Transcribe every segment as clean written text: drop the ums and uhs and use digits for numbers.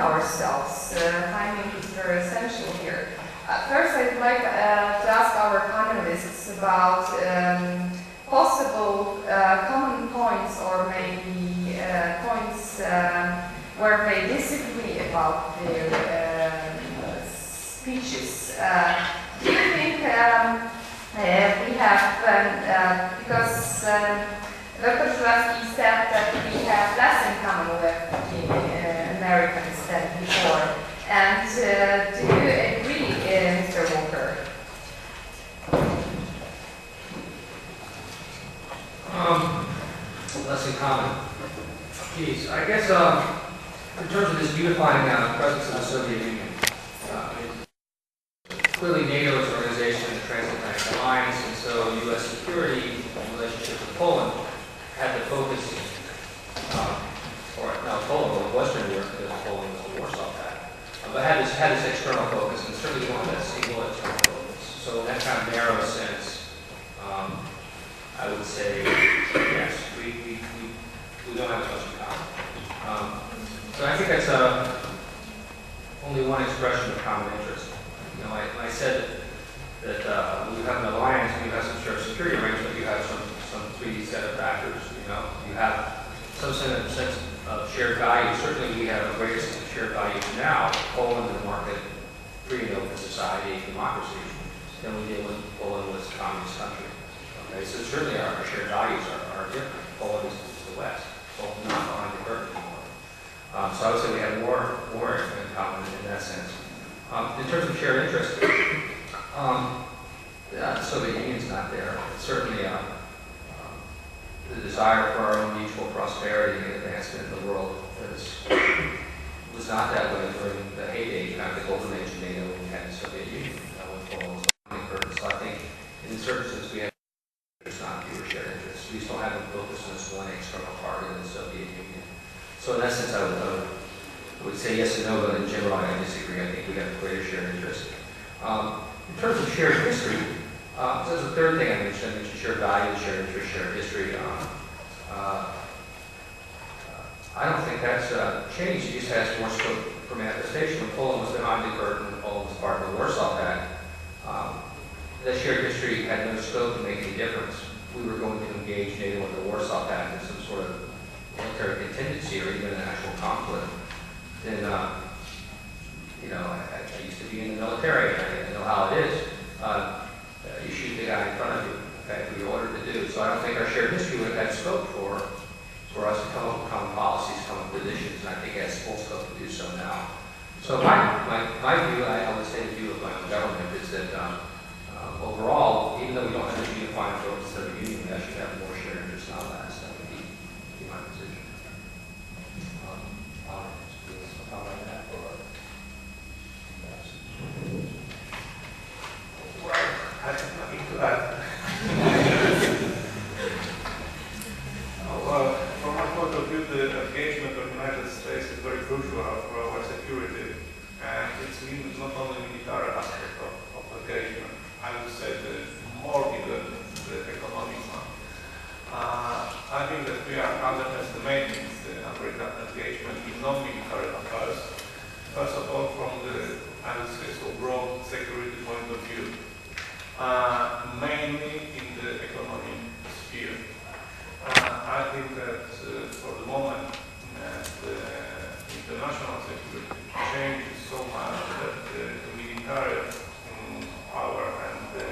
ourselves. Timing is very essential here. First, I'd like to ask our panelists about possible common points, or maybe points where they disagree about their speeches. Do you think we have, because Dr. Żurawski said that we have less in common with the Americans than before, and do you agree, Mr. Walker? Less in common. Geez, I guess in terms of this unifying presence of the Soviet Union, clearly NATO is an organization in the transatlantic alliance, and so U.S. security in relationship with Poland had the focus, or now Poland was Western Europe because Poland was the Warsaw Pact, but had this external focus, and certainly one that single external focus. So in that kind of narrow sense, I would say yes, we don't have as much in common. So I think that's only one expression of common interest. You know, I said that when you have an alliance, when you have some shared security arrangement, you have some 3D set of factors. You know, you have some sense of shared value. Certainly, we have a greater sense of shared value now. Poland is a market, free and open society, democracy, than we did when Poland was a communist country. Okay, so certainly our shared values are different. Poland is the West. Poland is not behind the curtain anymore. So I would say we have more in common in that sense. In terms of shared interest, the Soviet Union's not there. Certainly, the desire for our own mutual prosperity and advancement in the world was not that way during the heyday, kind of the golden age of NATO when we had the Soviet Union, when Poland was behind the curtain. So I think in certain sense we have not fewer shared interests. We still haven't focused on this one external target in the Soviet Union. So in that sense, I would say yes and no, but in general, I disagree. I think we have a greater shared interest. In terms of shared history, so that's the third thing I mentioned. I mentioned shared values, shared interest, shared history. I don't think that's changed. It just has more scope for manifestation. When Poland was behind the curtain, when Poland was part of the Warsaw Pact, that shared history had no scope to make any difference. We were going to engage NATO in the Warsaw Pact in some sort of military contingency or even an actual conflict. Then, you know, I used to be in the military, and I know how it is. You shoot the guy in front of you, okay, who you're ordered to do. So I don't think our shared history would have had scope for us to come up with common policies, common positions, and I think it has full scope to do so now. So my view, I would say the view of my own government is that overall, even though we don't have a unifying focus of the Union, we actually have more shared interests now last. That would be my position. I have nothing to add. From my point of view, the engagement of the United States is very crucial for our security, and it's not only military aspect of engagement. I would say more even the economic one. I think that we are underestimating the American engagement in non-military affairs. First of all, from the, I would say, so broad security point of view, mainly in the economic sphere. I think that for the moment, the international security changes so much that the military power and the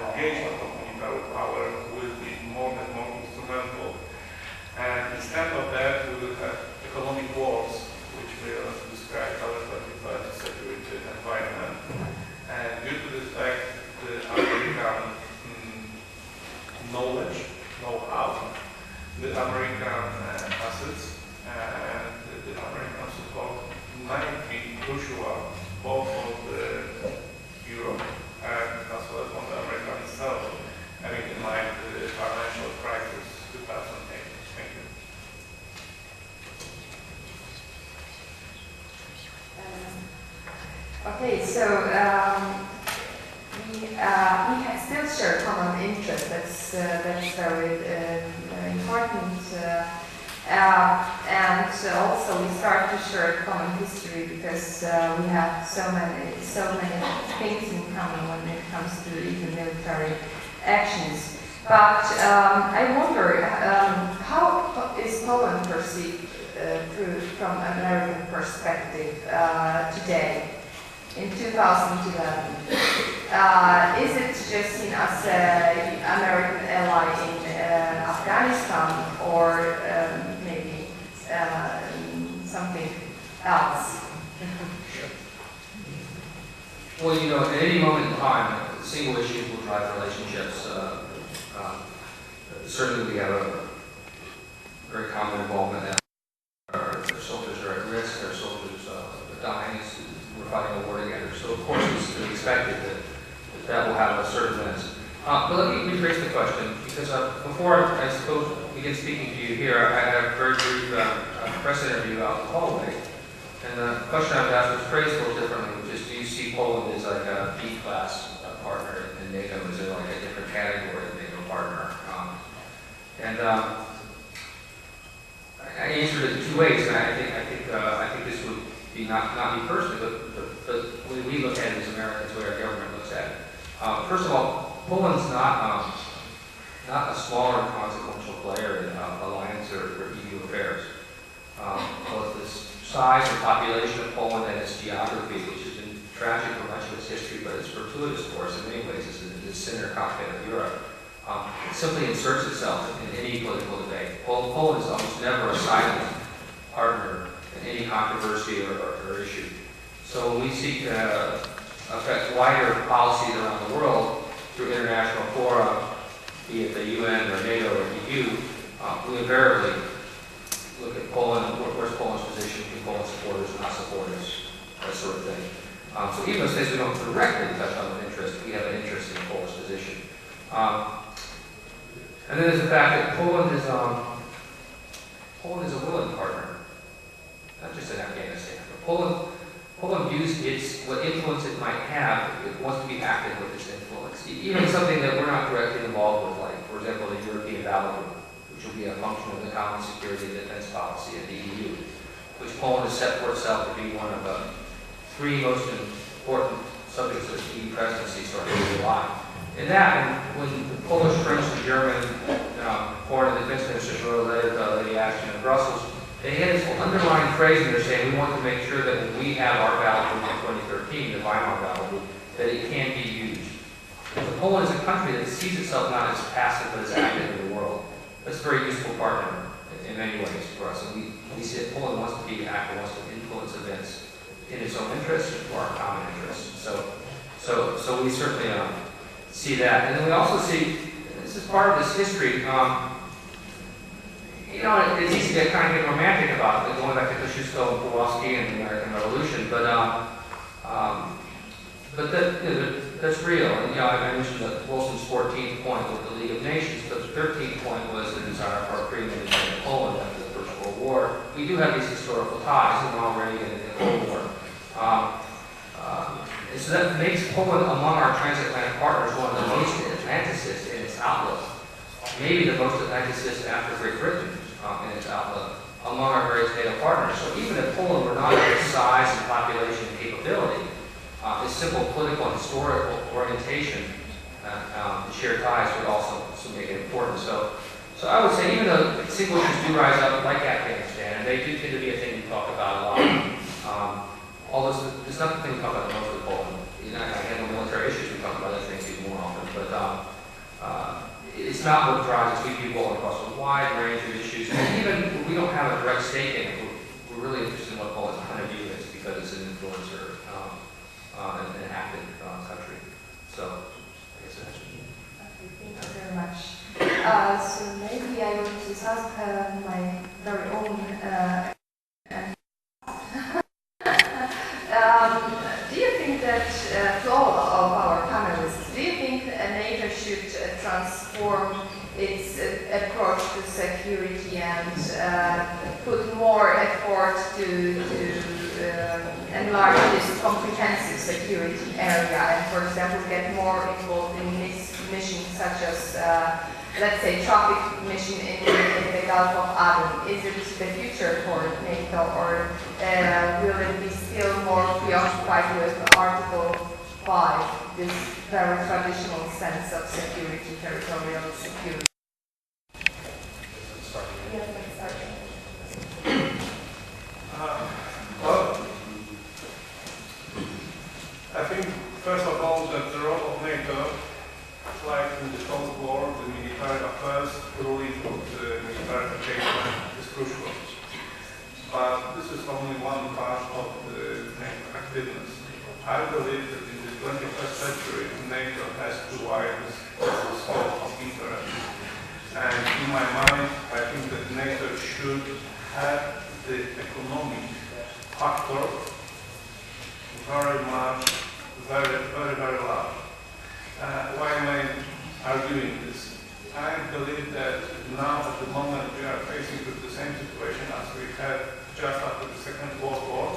engagement of military power will be more and more instrumental. And instead of that, we will have economic wars, which will describe our 2030 security environment. And due to the fact the American knowledge, know-how, the American assets, and the American support might be crucial both for the Europe and as well as on the American itself, having in mind the financial crisis 2008. Thank you. Okay, so we have still share common interest. That's very important. And also we start to share common history because we have so many things in common when it comes to even military actions. But I wonder, how is Poland perceived from American perspective today, in 2011? Is it just seen as an American ally in Afghanistan, or maybe something else? Well, you know, at any moment in time, single issues will drive relationships. Certainly we have a very common involvement in our soldiers are at risk, our soldiers are dying, we're fighting a war together. So of course it's to be expected that will have a certain lens. But let me rephrase the question, because before I suppose begin speaking to you here, I had a very brief press interview out in the hallway. And the question I was asked was phrased a little differently, which is, do you see Poland as like a B-class partner in NATO? Is it like a different category of NATO partner? I answered it two ways, and I think this would be not me personally, but the way we look at it as Americans, the way our government looks at it. First of all, Poland's not a smaller consequential player in alliance or EU affairs. Both the size and population of Poland and its geography, which has been tragic for much of its history, but it's fortuitous for us in many ways. It's the center cockpit of Europe. It simply inserts itself in any political debate. Poland is almost never a silent partner in any controversy or issue. So when we seek to affect wider policies around the world through international fora, be it the UN or NATO or EU, we invariably look at Poland, where's Poland's position, do Poland supporters, not supporters, that sort of thing. So even though states we don't directly touch on an interest, we have an interest in Poland's position. And then there's the fact that Poland is a willing partner, not just in Afghanistan. But Poland views what influence it might have. It wants to be active with its influence, even something that we're not directly involved with, like, for example, the European Battle Group, which will be a function of the common security and defense policy of the EU, which Poland has set for itself to be one of the three most important subjects of the EU presidency starting in July. In that, when the Polish, French, and German foreign and defense ministers wrote a letter to Lady Ashton in Brussels, they had this underlying phrase in there saying we want to make sure that when we have our battle group in 2013, the Weimar battle group, that it can be used. So Poland is a country that sees itself not as passive but as active in the world. That's a very useful partner in many ways for us. And we see that Poland wants to be active, wants to influence events in its own interests and for our common interests. So we certainly see that. And then we also see, this is part of this history, you know, it's easy to kind of get romantic about it, going back to Kosciuszko and Żurawski and the American Revolution, but that's real. And, you know, I mentioned that Wilson's 14th point with the League of Nations, but the 13th point was the desire for a pre-independent Poland after the First World War. We do have these historical ties, and we're already in the Cold War. And so that makes Poland, among our transatlantic partners, one of the most Atlanticist in its outlook. Maybe the most Atlanticist after Great Britain in its outlook among our various NATO partners. So even if Poland were not of its size and population and capability, its simple political and historical orientation and shared ties would also make it important. So I would say even though single issues do rise up like Afghanistan, and they do tend to be a thing we talk about a lot, although it's not the thing we talk about the most with Poland. You know, I handle military issues, we talk about other things even more often, but it's not what drives us. We view Poland across a wide range of issues, and even when we don't have a direct stake in it, we're really interested in what Poland's point of view is because it's an influencer and an active country. So, I guess that's it. Okay, thank you very much. So maybe I will just ask my very own do you think that, to all of our panelists, do you think NATO should transform its approach to security and put more effort to enlarge this comprehensive security area and, for example, get more involved in missions such as, let's say, traffic mission in the Gulf of Aden. Is it the future for NATO, or will it be still more preoccupied with Article 5, this very traditional sense of security, territorial security? Yes, let's start. Well, I think, first of all, that the role of NATO, like in the Cold War, the military affairs ruling of the military engagement is crucial. But this is only one part of the NATO activeness. I believe that in the 21st century, NATO has to widen the scope of interest. And in my mind, I think that NATO should have the economic factor very much, very large. Why am I arguing this? I believe that now at the moment we are facing with the same situation as we had just after the Second World War,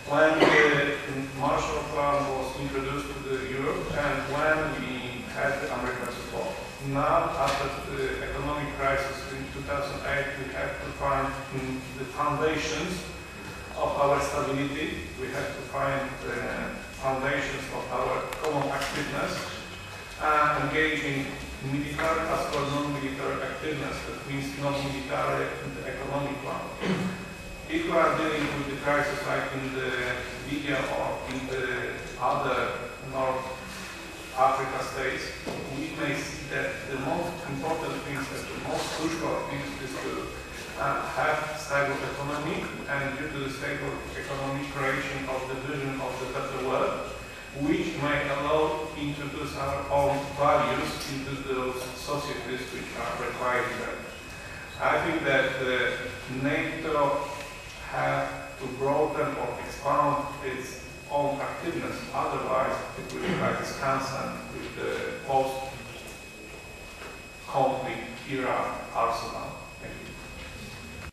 when the Marshall Plan was introduced to Europe and when we had the American support. Now, after the economic crisis in 2008, we have to find the foundations of our stability. We have to find the foundations of our common activeness, engaging military as well as non-military activeness. That means non-military in the economic one. If we are dealing with the crisis like in the Libya or in the other North Africa states, we may see that the most important things, the most crucial things is to have stable economy, and due to the stable economic creation of the vision of the better world, which may allow to introduce our own values into those societies which are requiring them. I think that NATO have to broaden or expand its own activeness, otherwise it will be like Wisconsin with the post-conflict era arsenal.